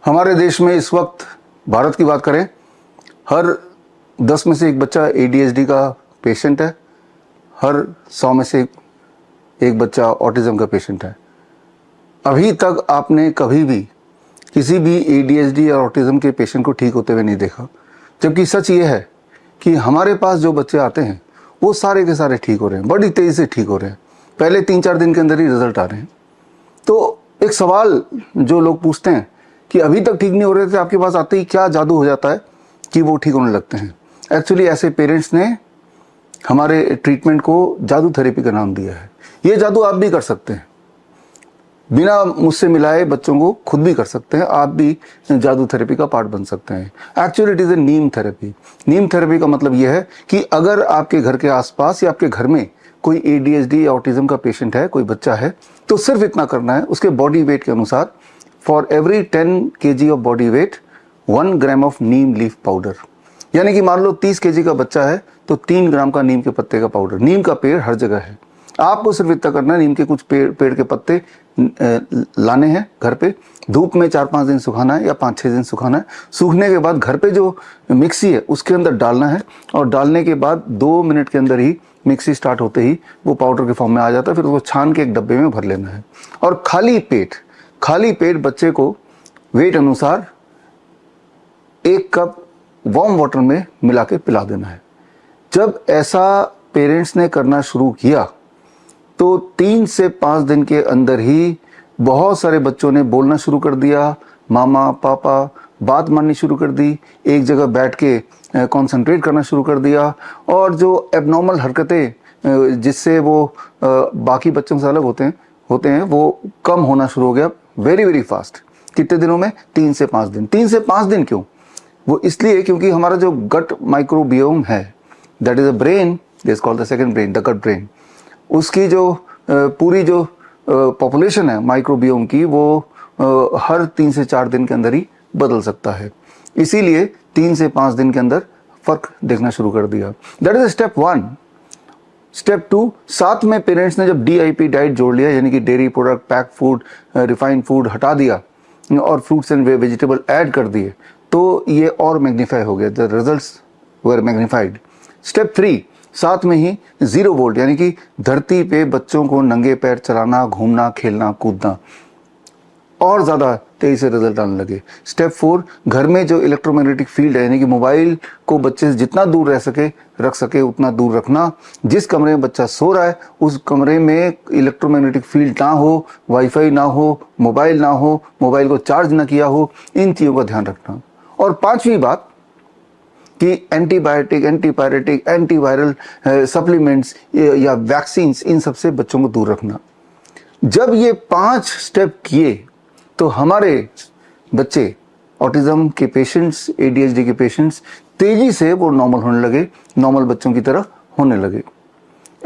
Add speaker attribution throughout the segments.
Speaker 1: हमारे देश में इस वक्त, भारत की बात करें, हर 10 में से एक बच्चा ADHD का पेशेंट है, हर 100 में से एक बच्चा ऑटिज्म का पेशेंट है। अभी तक आपने कभी भी किसी भी ADHD और ऑटिज्म के पेशेंट को ठीक होते हुए नहीं देखा, जबकि सच ये है कि हमारे पास जो बच्चे आते हैं वो सारे के सारे ठीक हो रहे हैं, बड़ी तेज़ी से ठीक हो रहे हैं, पहले 3-4 दिन के अंदर ही रिजल्ट आ रहे हैं। तो एक सवाल जो लोग पूछते हैं कि अभी तक ठीक नहीं हो रहे थे, आपके पास आते ही क्या जादू हो जाता है कि वो ठीक होने लगते हैं। एक्चुअली ऐसे पेरेंट्स ने हमारे ट्रीटमेंट को जादू थेरेपी का नाम दिया है। ये जादू आप भी कर सकते हैं, बिना मुझसे मिलाए बच्चों को खुद भी कर सकते हैं, आप भी जादू थेरेपी का पार्ट बन सकते हैं। Actually it is a Neem therapy. Neem therapy का मतलब यह है कि अगर आपके घर के आसपास या आपके घर में कोई ADHD या ऑटिज्म का पेशेंट है, कोई बच्चा है, तो सिर्फ इतना करना है, उसके बॉडी वेट के अनुसार for every 10 kg of body weight 1 gram of Neem leaf powder. यानी कि मान लो 30 kg का बच्चा है तो 3 ग्राम का नीम के पत्ते का पाउडर। नीम का पेड़ हर जगह है, आपको सिर्फ इतना करना है, नीम के कुछ पेड़ के पत्ते लाने हैं घर पे, धूप में 4-5 दिन सुखाना है या 5-6 दिन सुखाना है। सूखने के बाद घर पे जो मिक्सी है उसके अंदर डालना है, और डालने के बाद 2 मिनट के अंदर ही मिक्सी स्टार्ट होते ही वो पाउडर के फॉर्म में आ जाता है। फिर उसको छान के एक डब्बे में भर लेना है, और खाली पेट बच्चे को वेट अनुसार 1 कप वार्म वाटर में मिला के पिला देना है। जब ऐसा पेरेंट्स ने करना शुरू किया तो 3 से 5 दिन के अंदर ही बहुत सारे बच्चों ने बोलना शुरू कर दिया, मामा पापा, बात माननी शुरू कर दी, एक जगह बैठ के कंसंट्रेट करना शुरू कर दिया, और जो एबनॉर्मल हरकतें जिससे वो बाकी बच्चों से अलग होते हैं वो कम होना शुरू हो गया वेरी फास्ट। कितने दिनों में? 3 से 5 दिन। 3 से 5 दिन क्यों? वो इसलिए क्योंकि हमारा जो गट माइक्रोबियोम है, that is a brain, this called the second brain, the gut brain, उसकी जो पूरी जो पॉपुलेशन है माइक्रोबियोम की, वो हर 3 से 4 दिन के अंदर ही बदल सकता है। इसीलिए 3 से 5 दिन के अंदर फर्क देखना शुरू कर दिया। That is step 1। स्टेप 2, साथ में पेरेंट्स ने जब DIP डाइट जोड़ लिया, यानी कि dairy product, pack food, refined food हटा दिया और फ्रूट्स एंड वेजिटेबल ऐड कर दिए, तो ये और मैग्नीफाई हो गया, the results were magnified. Step 3, साथ में ही 0 वोल्ट, यानी कि धरती पे बच्चों को नंगे पैर चलाना, घूमना, खेलना, कूदना, और ज़्यादा तेजी से रिजल्ट आने लगे। स्टेप 4, घर में जो इलेक्ट्रोमैग्नेटिक फील्ड है, यानी कि मोबाइल को बच्चे से जितना दूर रख सके उतना दूर रखना। जिस कमरे में बच्चा सो रहा है उस कमरे में इलेक्ट्रोमैग्नेटिक फील्ड ना हो, वाईफाई ना हो, मोबाइल ना हो, मोबाइल को चार्ज ना किया हो, इन चीज़ों का ध्यान रखना। और 5वीं बात कि एंटीबायोटिक, एंटीपायरेटिक, एंटीवायरल सप्लीमेंट्स या वैक्सीन्स, इन सबसे बच्चों को दूर रखना। जब ये 5 स्टेप किए तो हमारे बच्चे, ऑटिज्म के पेशेंट्स, ADHD के पेशेंट्स, तेजी से वो नॉर्मल होने लगे, नॉर्मल बच्चों की तरह होने लगे।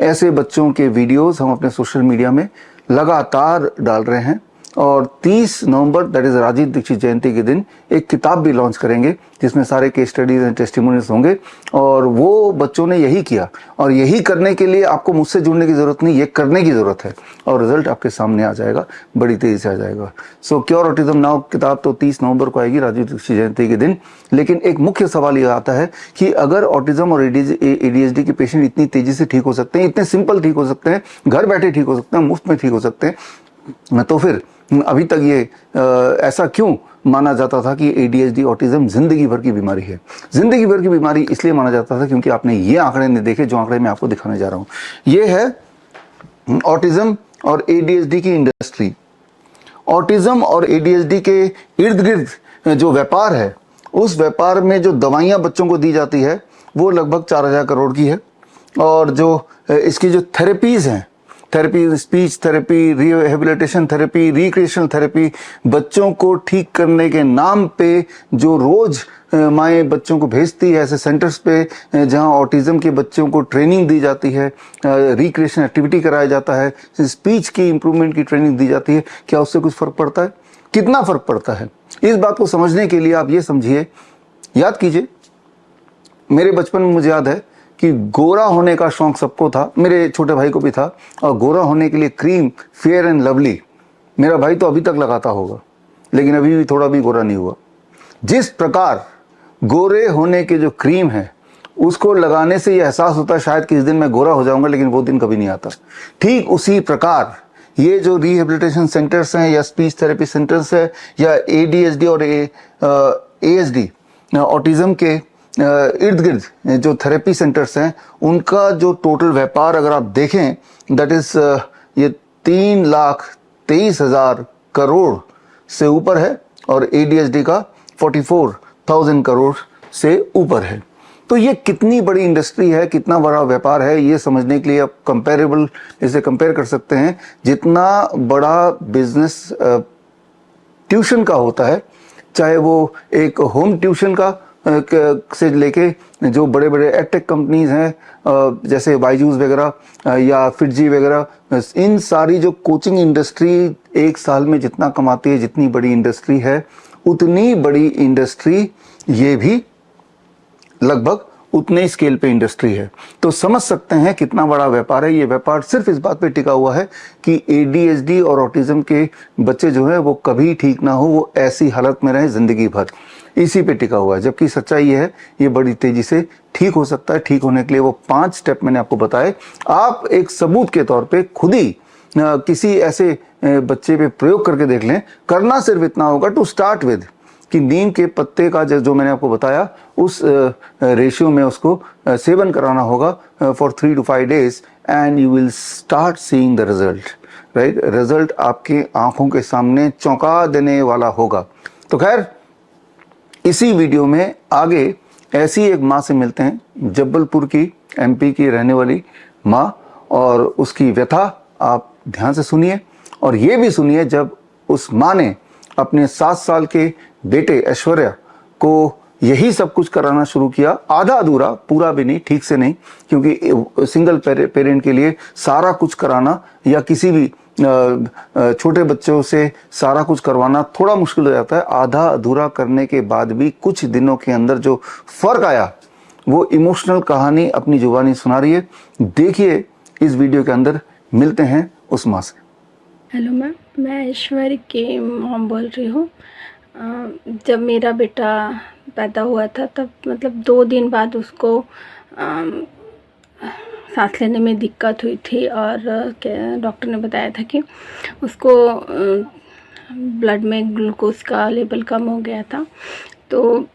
Speaker 1: ऐसे बच्चों के वीडियोस हम अपने सोशल मीडिया में लगातार डाल रहे हैं, और 30 नवंबर, दैट इज राजीव दीक्षित जयंती के दिन, एक किताब भी लॉन्च करेंगे जिसमें सारे केस स्टडीज एंड टेस्टिमोनियल्स होंगे। और वो बच्चों ने यही किया, और यही करने के लिए आपको मुझसे जुड़ने की जरूरत नहीं, ये करने की जरूरत है, और रिजल्ट आपके सामने आ जाएगा, बड़ी तेजी से आ जाएगा। सो क्योर ऑटिज्म नाउ किताब तो 30 नवंबर को आएगी, राजीव दीक्षित जयंती के दिन। लेकिन एक मुख्य सवाल ये आता है कि अगर ऑटिज्म और ADHD के पेशेंट इतनी तेजी से ठीक हो सकते हैं, इतने सिंपल ठीक हो सकते हैं, घर बैठे ठीक हो सकते हैं, मुफ्त में ठीक हो सकते हैं, तो फिर अभी तक ये ऐसा क्यों माना जाता था कि ADHD ऑटिज्म जिंदगी भर की बीमारी है? जिंदगी भर की बीमारी इसलिए माना जाता था क्योंकि आपने ये आंकड़े नहीं देखे जो आंकड़े मैं आपको दिखाने जा रहा हूँ। ये है ऑटिज्म और ADHD की इंडस्ट्री। ऑटिज्म और ADHD के इर्द गिर्द जो व्यापार है, उस व्यापार में जो दवाइयाँ बच्चों को दी जाती है वो लगभग 4000 करोड़ की है, और जो इसकी जो थेरेपीज़ हैं, therapy, speech therapy, rehabilitation therapy, recreational therapy, बच्चों को ठीक करने के नाम पे जो रोज माएँ बच्चों को भेजती है ऐसे सेंटर्स पे जहां ऑटिज्म के बच्चों को ट्रेनिंग दी जाती है, रिक्रिएशन एक्टिविटी कराया जाता है, स्पीच की इम्प्रूवमेंट की ट्रेनिंग दी जाती है, क्या उससे कुछ फ़र्क पड़ता है? कितना फ़र्क पड़ता है? इस बात को समझने के लिए आप ये समझिए, याद कीजिए, मेरे बचपन में मुझे याद है कि गोरा होने का शौक सबको था, मेरे छोटे भाई को भी था, और गोरा होने के लिए क्रीम फेयर एंड लवली मेरा भाई तो अभी तक लगाता होगा। लेकिन अभी भी थोड़ा भी गोरा नहीं हुआ। जिस प्रकार गोरे होने के जो क्रीम है उसको लगाने से ये एहसास होता है शायद कि इस दिन मैं गोरा हो जाऊंगा, लेकिन वो दिन कभी नहीं आता। ठीक उसी प्रकार ये जो रिहेबिलिटेशन सेंटर्स हैं या स्पीच थेरेपी सेंटर्स है या ADHD और ASD ऑटिज्म के इर्द गिर्द जो थेरेपी सेंटर्स हैं उनका जो टोटल व्यापार अगर आप देखें दैट इज ये 3,23,000 करोड़ से ऊपर है और ADHD का 44,000 करोड़ से ऊपर है। तो ये कितनी बड़ी इंडस्ट्री है, कितना बड़ा व्यापार है, ये समझने के लिए आप कंपेरेबल इसे कंपेयर कर सकते हैं। जितना बड़ा बिजनेस ट्यूशन का होता है, चाहे वो एक होम ट्यूशन का से लेके जो बड़े बड़े एडटेक कंपनीज हैं जैसे बायजूस वगैरह या फिटजी वगैरह, इन सारी जो कोचिंग इंडस्ट्री एक साल में जितना कमाती है, जितनी बड़ी इंडस्ट्री है, उतनी बड़ी इंडस्ट्री ये भी लगभग उतने स्केल पे इंडस्ट्री है। तो समझ सकते हैं कितना बड़ा व्यापार है। ये व्यापार सिर्फ इस बात पे टिका हुआ है कि ADHD और ऑटिज्म के बच्चे जो है वो कभी ठीक ना हो, वो ऐसी हालत में रहे जिंदगी भर, इसी पे टिका हुआ है। जबकि सच्चाई ये है ये बड़ी तेजी से ठीक हो सकता है। ठीक होने के लिए वो 5 स्टेप मैंने आपको बताए। आप एक सबूत के तौर पे खुद ही किसी ऐसे बच्चे पे प्रयोग करके देख लें। करना सिर्फ इतना होगा टू स्टार्ट विद कि नीम के पत्ते का जो मैंने आपको बताया उस रेशियो में उसको सेवन कराना होगा for 3 to 5 days and you will start seeing the result, right. Result आपके आंखों के सामने चौंका देने वाला होगा। तो खैर इसी वीडियो में आगे ऐसी एक माँ से मिलते हैं, जबलपुर की MP की रहने वाली माँ, और उसकी व्यथा आप ध्यान से सुनिए और ये भी सुनिए जब उस माँ ने अपने 7 साल के बेटे ऐश्वर्या को यही सब कुछ कराना शुरू किया, आधा अधूरा, पूरा भी नहीं, ठीक से नहीं, क्योंकि सिंगल पेरेंट के लिए सारा कुछ कराना या किसी भी छोटे बच्चों से सारा कुछ करवाना थोड़ा मुश्किल हो जाता है। आधा अधूरा करने के बाद भी कुछ दिनों के अंदर जो फर्क आया वो इमोशनल कहानी अपनी जुबानी सुना रही है। देखिए इस वीडियो के अंदर, मिलते हैं उस माँ से।
Speaker 2: हेलो मैम, मैं ऐश्वर्या की मॉम बोल रही हूँ। जब मेरा बेटा पैदा हुआ था तब मतलब 2 दिन बाद उसको सांस लेने में दिक्कत हुई थी और डॉक्टर ने बताया था कि उसको ब्लड में ग्लूकोज का लेवल कम हो गया था, तो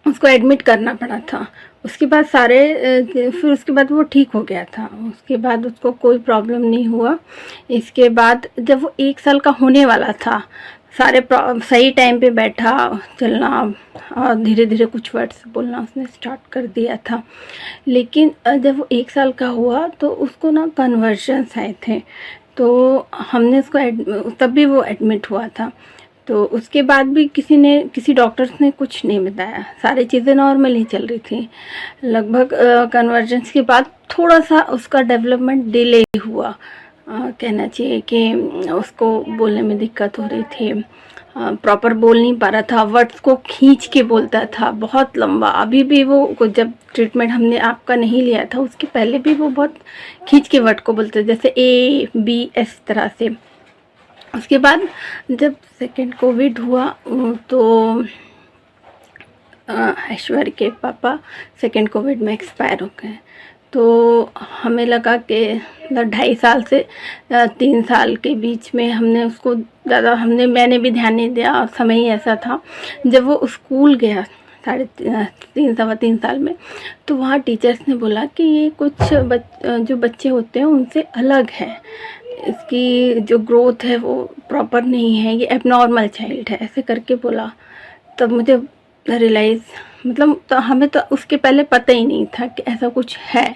Speaker 2: उसको एडमिट करना पड़ा था। उसके बाद फिर उसके बाद वो ठीक हो गया था। उसके बाद उसको कोई प्रॉब्लम नहीं हुआ। इसके बाद जब वो 1 साल का होने वाला था, सारे सही टाइम पे बैठा, चलना और धीरे धीरे कुछ वर्ड्स बोलना उसने स्टार्ट कर दिया था। लेकिन जब वो 1 साल का हुआ तो उसको ना कन्वर्जन्स आए थे, तो हमने उसको तब भी वो एडमिट हुआ था। तो उसके बाद भी किसी डॉक्टर्स ने कुछ नहीं बताया, सारी चीज़ें नॉर्मल ही चल रही थी। लगभग कन्वर्जेंस के बाद थोड़ा सा उसका डेवलपमेंट डिले हुआ, कहना चाहिए कि उसको बोलने में दिक्कत हो रही थी, प्रॉपर बोल नहीं पा रहा था, वर्ड्स को खींच के बोलता था बहुत लंबा। अभी भी वो जब ट्रीटमेंट हमने आपका नहीं लिया था उसके पहले भी वो बहुत खींच के वर्ड को बोलते, जैसे ABS तरह से। उसके बाद जब सेकेंड कोविड हुआ तो ऐश्वर्या के पापा सेकेंड कोविड में एक्सपायर हो गए। तो हमें लगा कि 2.5 साल से 3 साल के बीच में हमने उसको मैंने भी ध्यान नहीं दिया, और समय ही ऐसा था। जब वो स्कूल गया 3.5 साल में, तो वहाँ टीचर्स ने बोला कि ये कुछ जो बच्चे होते हैं उनसे अलग है, इसकी जो ग्रोथ है वो प्रॉपर नहीं है, ये एबनॉर्मल चाइल्ड है, ऐसे करके बोला। तब मुझे रियलाइज़, मतलब तो हमें तो उसके पहले पता ही नहीं था कि ऐसा कुछ है।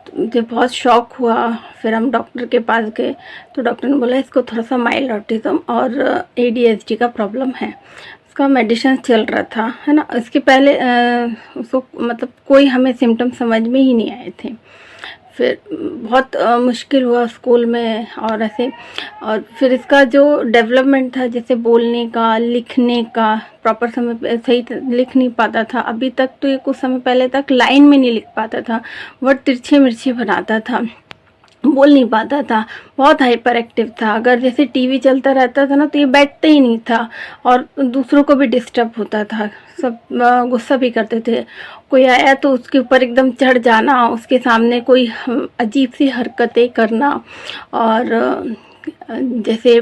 Speaker 2: तो मुझे बहुत शॉक हुआ। फिर हम डॉक्टर के पास गए तो डॉक्टर ने बोला इसको थोड़ा सा माइल्ड ऑटिज्म और ADHD का प्रॉब्लम है। उसका मेडिसिन चल रहा था, है ना। इसके पहले उसको मतलब कोई हमें सिम्टम समझ में ही नहीं आए थे। फिर बहुत मुश्किल हुआ स्कूल में और ऐसे, और फिर इसका जो डेवलपमेंट था, जैसे बोलने का, लिखने का, प्रॉपर समय पे सही लिख नहीं पाता था। अभी तक तो ये कुछ समय पहले तक लाइन में नहीं लिख पाता था, वर्ड तिरछे मिर्छे बनाता था। बोल नहीं पाता था, बहुत हाइपर एक्टिव था। अगर जैसे टीवी चलता रहता था ना तो ये बैठता ही नहीं था और दूसरों को भी डिस्टर्ब होता था। सब गुस्सा भी करते थे। कोई आया तो उसके ऊपर एकदम चढ़ जाना, उसके सामने कोई अजीब सी हरकतें करना, और जैसे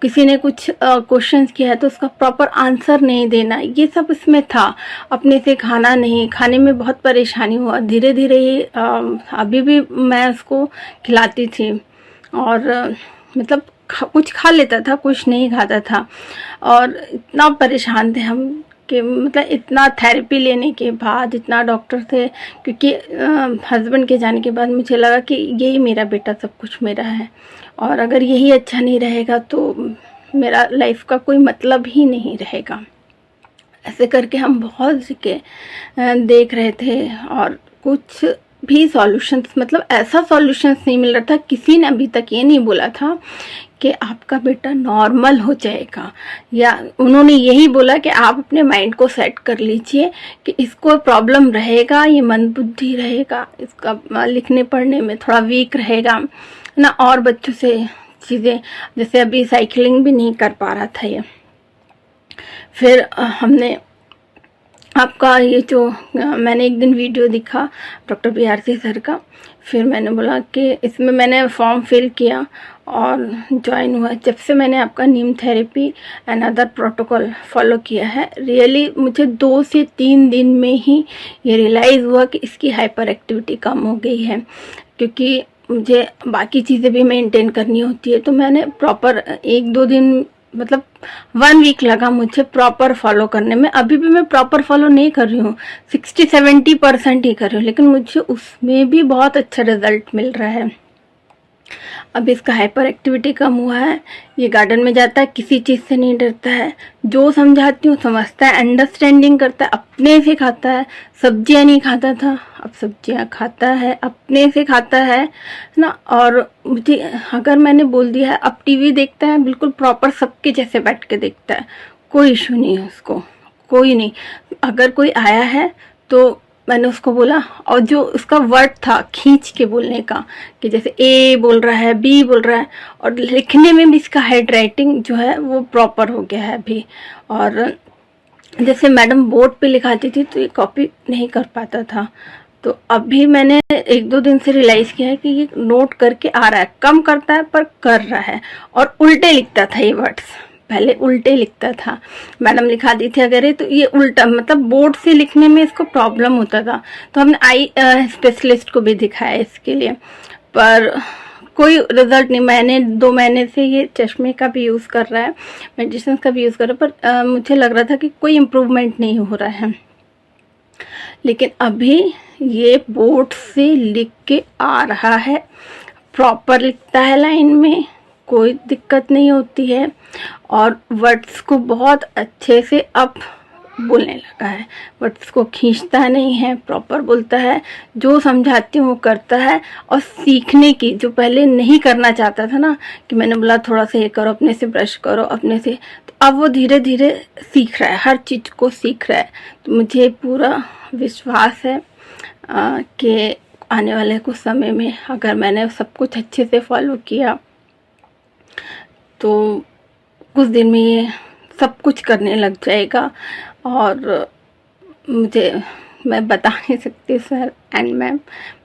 Speaker 2: किसी ने कुछ क्वेश्चंस किया है तो उसका प्रॉपर आंसर नहीं देना, ये सब इसमें था। अपने से खाना नहीं, खाने में बहुत परेशानी हुआ। धीरे धीरे ये अभी भी मैं उसको खिलाती थी और मतलब कुछ खा लेता था, कुछ नहीं खाता था। और इतना परेशान थे हम कि मतलब इतना थेरेपी लेने के बाद, इतना डॉक्टर थे, क्योंकि हस्बैंड के जाने के बाद मुझे लगा कि यही मेरा बेटा, सब कुछ मेरा है, और अगर यही अच्छा नहीं रहेगा तो मेरा लाइफ का कोई मतलब ही नहीं रहेगा। ऐसे करके हम बहुत के देख रहे थे और कुछ भी सॉल्यूशंस, मतलब ऐसा सॉल्यूशंस नहीं मिल रहा था। किसी ने अभी तक ये नहीं बोला था कि आपका बेटा नॉर्मल हो जाएगा, या उन्होंने यही बोला कि आप अपने माइंड को सेट कर लीजिए कि इसको प्रॉब्लम रहेगा, ये मंदबुद्धि रहेगा, इसका लिखने पढ़ने में थोड़ा वीक रहेगा ना, और बच्चों से चीज़ें, जैसे अभी साइकिलिंग भी नहीं कर पा रहा था ये। फिर हमने आपका ये जो मैंने एक दिन वीडियो दिखा डॉक्टर BRC सर का, फिर मैंने बोला कि इसमें मैंने फॉर्म फिल किया और ज्वाइन हुआ। जब से मैंने आपका नीम therapy and other protocol follow किया है, रियली मुझे 2 से 3 दिन में ही ये रियलाइज़ हुआ कि इसकी हाइपर एक्टिविटी कम हो गई है, क्योंकि मुझे बाकी चीज़ें भी मेंटेन करनी होती है। तो मैंने प्रॉपर 1-2 दिन, मतलब 1 वीक लगा मुझे प्रॉपर फॉलो करने में। अभी भी मैं प्रॉपर फॉलो नहीं कर रही हूँ, 60-70% ही कर रही हूँ, लेकिन मुझे उसमें भी बहुत अच्छा रिजल्ट मिल रहा है। अब इसका हाइपर एक्टिविटी कम हुआ है, ये गार्डन में जाता है, किसी चीज़ से नहीं डरता है, जो समझाती हूँ समझता है, अंडरस्टैंडिंग करता है, अपने से खाता है। सब्जियाँ नहीं खाता था, अब सब्जियाँ खाता है, अपने से खाता है ना। और मुझे अगर मैंने बोल दिया है, अब टीवी देखता है बिल्कुल प्रॉपर सबके जैसे बैठ के देखता है, कोई इशू नहीं है उसको, कोई नहीं। अगर कोई आया है तो मैंने उसको बोला, और जो उसका वर्ड था खींच के बोलने का, कि जैसे ए बोल रहा है, बी बोल रहा है, और लिखने में भी इसका हैंड राइटिंग जो है वो प्रॉपर हो गया है अभी। और जैसे मैडम बोर्ड पे लिखाती थी तो ये कॉपी नहीं कर पाता था, तो अभी मैंने 1-2 दिन से रियलाइज़ किया है कि ये नोट करके आ रहा है, कम करता है पर कर रहा है। और उल्टे लिखता था ये वर्ड्स, पहले उल्टे लिखता था, मैडम लिखा दी थी अगर तो ये उल्टा, मतलब बोर्ड से लिखने में इसको प्रॉब्लम होता था। तो हमने आई स्पेशलिस्ट को भी दिखाया इसके लिए, पर कोई रिजल्ट नहीं। मैंने 2 महीने से ये चश्मे का भी यूज़ कर रहा है, मेडिसिन का भी यूज़ कर रहा है, पर मुझे लग रहा था कि कोई इम्प्रूवमेंट नहीं हो रहा है। लेकिन अभी ये बोर्ड से लिख के आ रहा है, प्रॉपर लिखता है, लाइन में कोई दिक्कत नहीं होती है, और वर्ड्स को बहुत अच्छे से अब बोलने लगा है। वर्ड्स को खींचता नहीं है, प्रॉपर बोलता है, जो समझाती हूँ वो करता है। और सीखने की, जो पहले नहीं करना चाहता था ना, कि मैंने बोला थोड़ा सा ये करो, अपने से ब्रश करो, अपने से, तो अब वो धीरे धीरे सीख रहा है, हर चीज़ को सीख रहा है। तो मुझे पूरा विश्वास है कि आने वाले कुछ समय में अगर मैंने सब कुछ अच्छे से फॉलो किया तो कुछ दिन में ये सब कुछ करने लग जाएगा। और मैं बता नहीं सकती सर एंड मैम,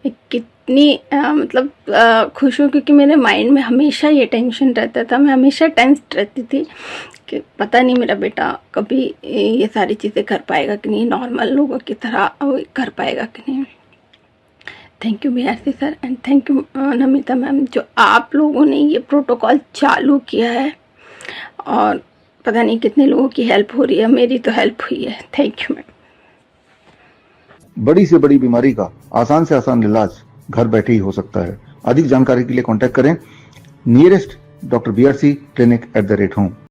Speaker 2: मैं कितनी खुश हूँ, क्योंकि मेरे माइंड में हमेशा ये टेंशन रहता था, मैं हमेशा टेंस्ड रहती थी कि पता नहीं मेरा बेटा कभी ये सारी चीज़ें कर पाएगा कि नहीं, नॉर्मल लोगों की तरह कर पाएगा कि नहीं। Thank you BRC sir and thank you Namita ma'am, जो आप लोगों ने ये प्रोटोकॉल चालू किया है, और पता नहीं कितने लोगों की हेल्प हो रही है, मेरी तो हेल्प हुई है। Thank you ma'am.
Speaker 1: बड़ी से बड़ी बीमारी का आसान से आसान इलाज घर बैठे ही हो सकता है। अधिक जानकारी के लिए कांटेक्ट करें नियरेस्ट डॉक्टर BRC clinic@home।